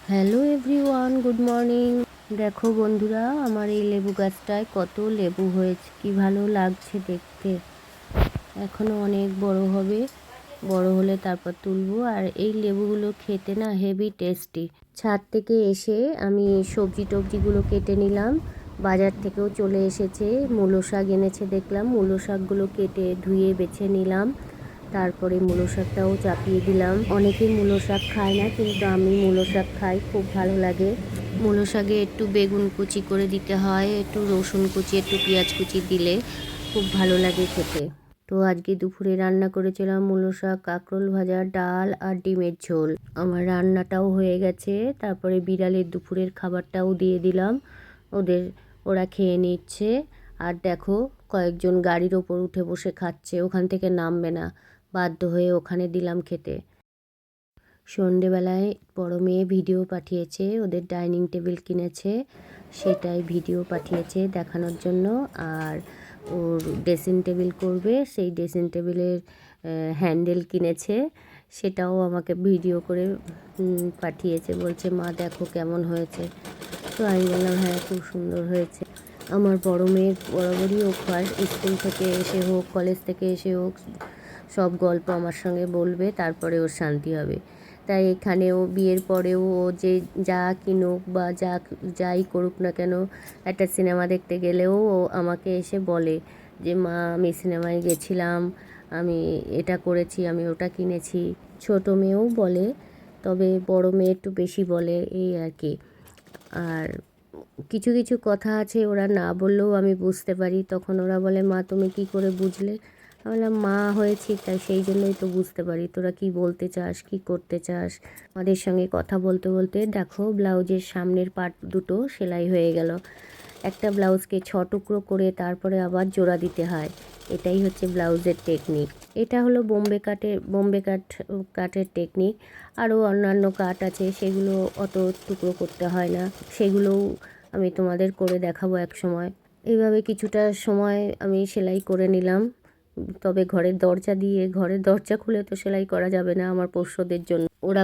Hello everyone, good morning. দেখো বন্ধুরা, আমার এই লেবু গাছটায় কত লেবু হয়েছে, কি ভালো লাগছে দেখতে। এখনও অনেক বড় হবে, বড় হলে তারপর তুলবো। আর এই লেবুগুলো খেতে না হেভি টেস্টি। ছাদ থেকে এসে আমি সবজি টবজিগুলো কেটে নিলাম। বাজার থেকেও চলে এসেছে, মূলো শাক এনেছে দেখলাম। মূলো শাকগুলো কেটে ধুয়ে বেছে নিলাম। তারপরে মূলো শাকটাও চাপিয়ে দিলাম। অনেকেই মূলো শাক খায় না, কিন্তু আমি মূলো শাক খাই, খুব ভালো লাগে। মূলো শাকে একটু বেগুন কুচি করে দিতে হয়, একটু রসুন কুচি, একটু পেঁয়াজ কুচি দিলে খুব ভালো লাগে খেতে। তো আজকে দুপুরে রান্না করেছিলাম মূলো শাক, কাঁকরোল ভাজা, ডাল আর ডিমের ঝোল। আমার রান্নাটাও হয়ে গেছে। তারপরে বিড়ালের দুপুরের খাবারটাও দিয়ে দিলাম ওদের, ওরা খেয়ে নিচ্ছে। আর দেখো, কয়েকজন গাড়ির ওপর উঠে বসে খাচ্ছে, ওখান থেকে নামবে না, বাধ্য হয়ে ওখানে দিলাম খেতে। সন্ধেবেলায় বড় মেয়ে ভিডিও পাঠিয়েছে, ওদের ডাইনিং টেবিল কিনেছে, সেটাই ভিডিও পাঠিয়েছে দেখানোর জন্য। আর ওর ড্রেসিং টেবিল করবে, সেই ড্রেসিং টেবিলের হ্যান্ডেল কিনেছে, সেটাও আমাকে ভিডিও করে পাঠিয়েছে। বলছে, মা দেখো কেমন হয়েছে। তো আমি বললাম, হ্যাঁ খুব সুন্দর হয়েছে। আমার বড় মেয়ের বরাবরই অভ্যাস, স্কুল থেকে এসে হোক, কলেজ থেকে এসে হোক, সব গল্প আমার সঙ্গে বলবে, তারপরে ওর শান্তি হবে। তাই এখানেও বিয়ের পরেও ও যে যা কিনুক বা যাই করুক না কেন, একটা সিনেমা দেখতে গেলেও ও আমাকে এসে বলে যে, মা আমি সিনেমায় গেছিলাম, আমি এটা করেছি, আমি ওটা কিনেছি। ছোটো মেয়েও বলে, তবে বড় মেয়ে একটু বেশি বলে, এই আর কি। আর কিছু কিছু কথা আছে ওরা না বললেও আমি বুঝতে পারি, তখন ওরা বলে, মা তুমি কি করে বুঝলে? আমি বললাম, মা হয়েছি তাই সেই জন্যই তো বুঝতে পারি তোরা কি বলতে চাস, কি করতে চাস। আমাদের সঙ্গে কথা বলতে বলতে দেখো, ব্লাউজের সামনের পার্ট দুটো সেলাই হয়ে গেল। একটা ব্লাউজকে 6 টুকরো করে তারপরে আবার জোড়া দিতে হয়, এটাই হচ্ছে ব্লাউজের টেকনিক। এটা হলো বোম্বে কাটের টেকনিক। আরও অন্যান্য কাট আছে, সেগুলো অত টুকরো করতে হয় না, সেগুলোও আমি তোমাদের করে দেখাবো এক সময়। এইভাবে কিছুটা সময় আমি সেলাই করে নিলাম। তবে ঘরের দরজা খুলে তো সেলাই করা যাবে না আমার পোষ্যদের জন্য, ওরা